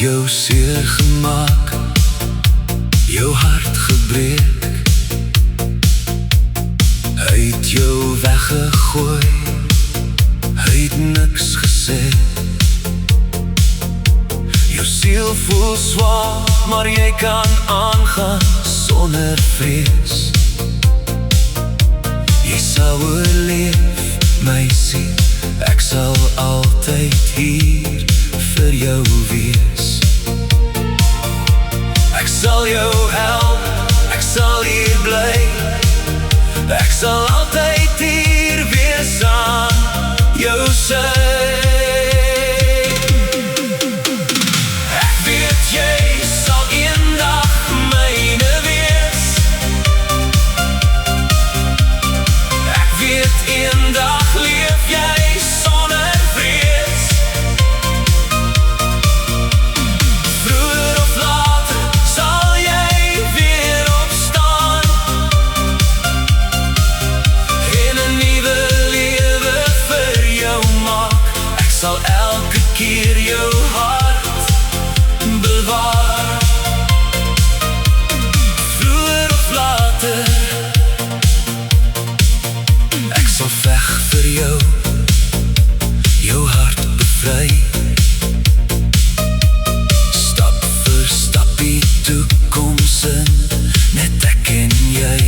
jou seer gemaak, jou hart gebreek. Hy het jou weggegooi, hy het niks gesê. Jou siel voel swaar, maar jy kan aangaan sonder vrees. Jy sal oorleef, meisie, ek sal altyd hier vir jou wees. Ek sal jou help, ek sal hier bly, ek sal altyd hier wees aan jou sy. Ek weet jy sal eendag myne wees, ek weet eendag leef jy sonder vrees. Vroeger of later sal jy weer opstaan en 'n nuwe lewe vir jou maak. Ek sal elke keer jou hart bewaar. Vroeger of later, ek sal veg vir jou, jou hart bevry. Stap vir stapie toekoms in, net ek en jy.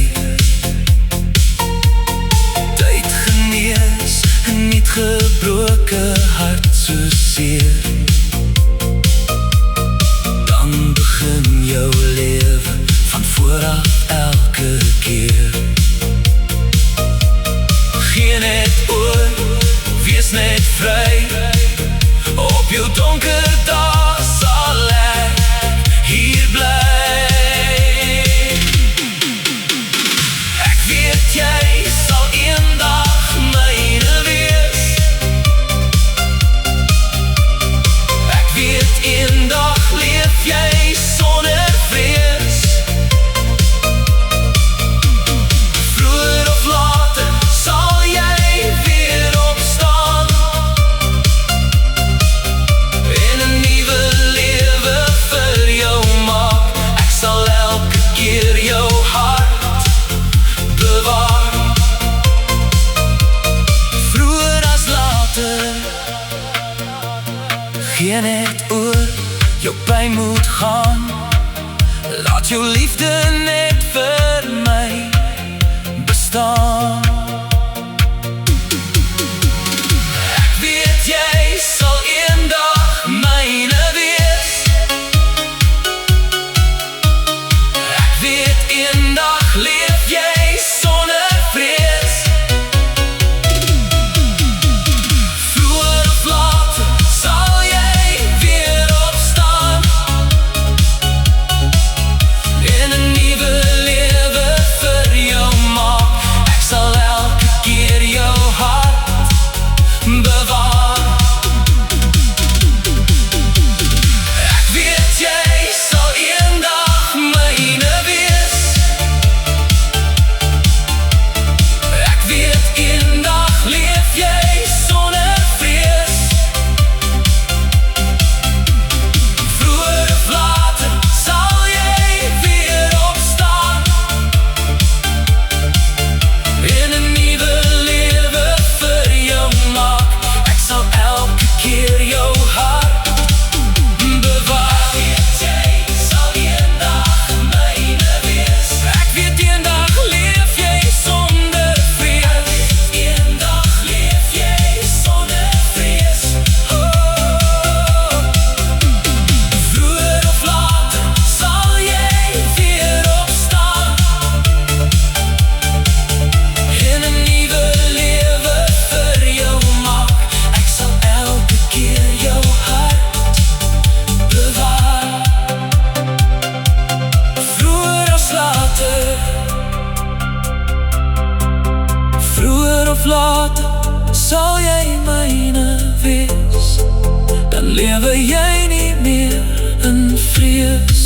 Tyd genees, niet gebroke hart so seer. Dan begin jou lewe van vooraf elke keer. Gee net oor, wees net vry. Op jou donker dag sal ek hier bly. Ek weet jy sal eendag myne wees, ek weet eendag leef jy sonder vrees. Vroeger of later sal jy weer opstaan en 'n nuwe lewe vir jou maak. Ek sal elke keer jou hart bewaar. Vroeger as later, gee net oor, jou pyn moet gaan. Laat jou liefde net vir my bestaan. Ek weet jy sal eendag myne wees, ek weet eendag leef jy sonder vrees. Vroeger of later sal jy weer opstaan en 'n nuwe lewe vir jou maak. Ek sal elke keer jou hart bewaar. Ek weet jy sal eendag myne wees, ek weet eendag leef jy sonder vrees. Vroeger of later sal jy weer opstaan en 'n nuwe lewe vir jou maak. Ek sal elke keer jou hart bewaar. Ek weet jy sal eendag myne wees, ek weet eendag leef jy sonder vrees. Eendag leef jy sonder vrees. Vroeger of later sal jy weer opstaan en 'n nuwe lewe vir jou maak. Ek sal elke keer jou hart bewaar. Vroeger of later, vroeger of later sal jy myne wees. Dan lewe jy nie meer in vrees.